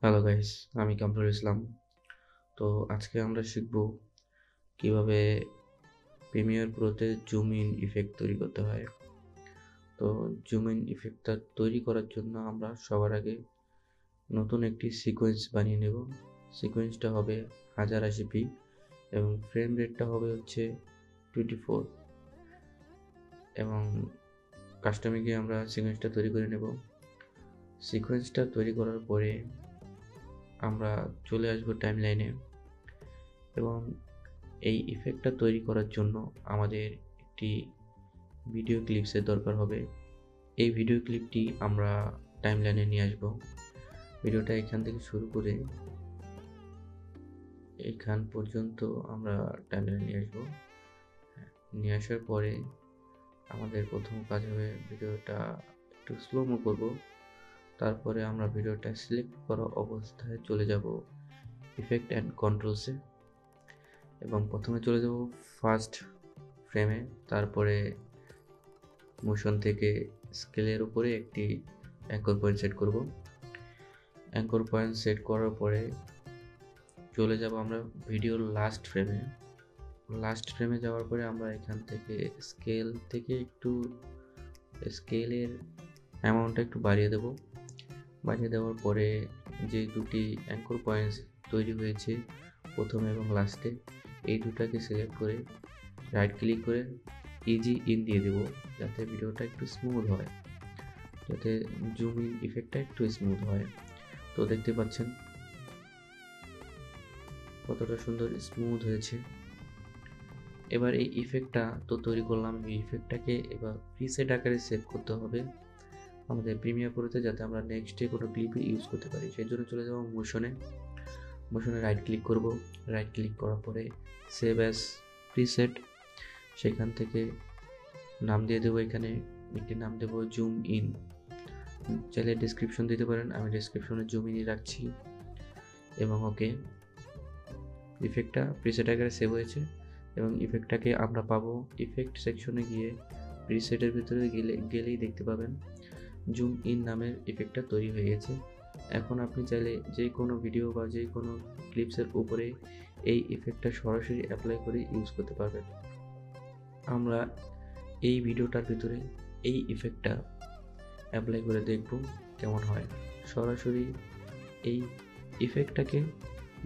Hello guys, আমি কামরুল ইসলাম। তো আজকে আমরা শিখব কিভাবে প্রিমিয়ার প্রোতে জুম ইন ইফেক্ট তৈরি করতে হয়। তো জুম ইন ইফেক্টটা তৈরি করার জন্য আমরা সবার আগে নতুন একটি সিকোয়েন্স বানিয়ে নেব। সিকোয়েন্সটা হবে 1080p এবং ফ্রেম রেটটা হবে হচ্ছে 24 এবং কাস্টমে গিয়ে আমরা সিকোয়েন্সটা তৈরি করে নেব। সিকোয়েন্সটা তৈরি করার পরে আমরা চলে আসবো টাইমলাইনে এবং এই ইফেক্টটা তৈরি করার জন্য আমাদের একটি ভিডিও ক্লিপসের দরকার হবে। এই ভিডিও ক্লিপটি আমরা টাইমলাইনে নিয়ে আসব। ভিডিওটা এখান থেকে শুরু করে এখান পর্যন্ত আমরা টাইমলাইনে নিয়ে আসবো। নিয়ে আসার পরে আমাদের প্রথম কাজ হবে ভিডিওটা একটু স্লোমো করব। তারপরে আমরা ভিডিওটা সিলেক্ট করা অবস্থায় চলে যাব ইফেক্ট অ্যান্ড কন্ট্রোলসে এবং প্রথমে চলে যাব ফার্স্ট ফ্রেমে। তারপরে মোশন থেকে স্কেলের উপরে একটি অ্যাঙ্কর পয়েন্ট সেট করব। অ্যাঙ্কর পয়েন্ট সেট করার পরে চলে যাব আমরা ভিডিওর লাস্ট ফ্রেমে যাওয়ার পরে আমরা এখান থেকে স্কেল থেকে একটু স্কেলের অ্যামাউন্টটা একটু বাড়িয়ে দেওয়ার পরে যে দুটি অ্যাঙ্কর পয়েন্টস তৈরি হয়েছে প্রথমে এবং লাস্টে, এই দুটাকে সিলেক্ট করে রাইট ক্লিক করে ইজি ইন দিয়ে দেবো, যাতে ভিডিওটা একটু স্মুথ হয়, যাতে জুম ইন ইফেক্টটা একটু স্মুথ হয়। তো দেখতে পাচ্ছেন কতটা সুন্দর স্মুথ হয়েছে। এবার এই ইফেক্টটা তো তৈরি করলাম, এই ইফেক্টটাকে এবার প্রিসেট আকারে সেভ করতে হবে আমাদের প্রিমিয়ার প্রোতে, যাতে আমরা নেক্সটে কোনো ক্লিপে ইউজ করতে পারি। সেই জন্য চলে যাব মোশনে রাইট ক্লিক করব। রাইট ক্লিক করার পরে সেভ অ্যাজ প্রিসেট, সেখান থেকে নাম দিয়ে দেবো, এখানে একটি নাম দেবো জুম ইন। চাইলে ডেসক্রিপশন দিতে পারেন, আমি ডেসক্রিপশনে জুম ইনই রাখছি এবং ওকে। ইফেক্টটা প্রিসেট আকারে সেভ হয়েছে এবং ইফেক্টটাকে আমরা পাবো ইফেক্ট সেকশনে গিয়ে প্রিসেটের ভিতরে গেলেই দেখতে পাবেন জুম ইন নামের ইফেক্টটা তৈরি হয়ে গেছে। এখন আপনি চাইলে যে কোনো ভিডিও বা যে কোনো ক্লিপসের উপরে এই ইফেক্টটা সরাসরি অ্যাপ্লাই করে ইউজ করতে পারবেন। আমরা এই ভিডিওটার ভিতরে এই ইফেক্টটা অ্যাপ্লাই করে দেখব কেমন হয়। সরাসরি এই ইফেক্টটাকে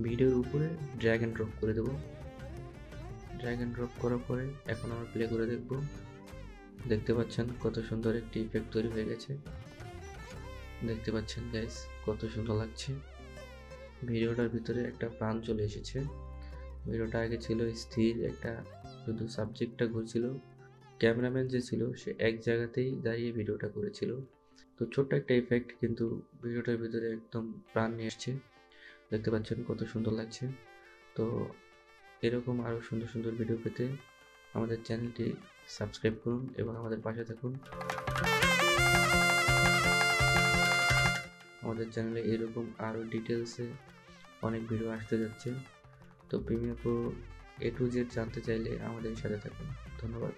ভিডিওর উপরে ড্র্যাগ অ্যান্ড ড্রপ করে দেব। ড্র্যাগ অ্যান্ড ড্রপ করার পরে এখন আমরা প্লে করে দেখব। দেখতে পাচ্ছেন কত সুন্দর একটি ইফেক্ট তৈরি হয়ে গেছে। দেখতে পাচ্ছেন গাইস কত সুন্দর লাগছে। ভিডিওটার ভিতরে একটা প্রাণ চলে এসেছে। ভিডিওটা আগে ছিল স্থির, একটা শুধু সাবজেক্টটা ঘুরছিল, ক্যামেরাম্যান যে ছিল সে এক জায়গাতেই দাঁড়িয়ে ভিডিওটা করেছিল। তো ছোট্ট একটা ইফেক্ট কিন্তু ভিডিওটার ভিতরে একদম প্রাণ নিয়ে এসছে। দেখতে পাচ্ছেন কত সুন্দর লাগছে। তো এরকম আরও সুন্দর সুন্দর ভিডিও পেতে আমাদের চ্যানেলটি সাবস্ক্রাইব করুন এবং আমাদের পাশে থাকুন। আমাদের চ্যানেলে এরকম আরও ডিটেলসে অনেক ভিডিও আসতে যাচ্ছে। তো Premiere Pro A to Z জানতে চাইলে আমাদের সাথে থাকুন। ধন্যবাদ।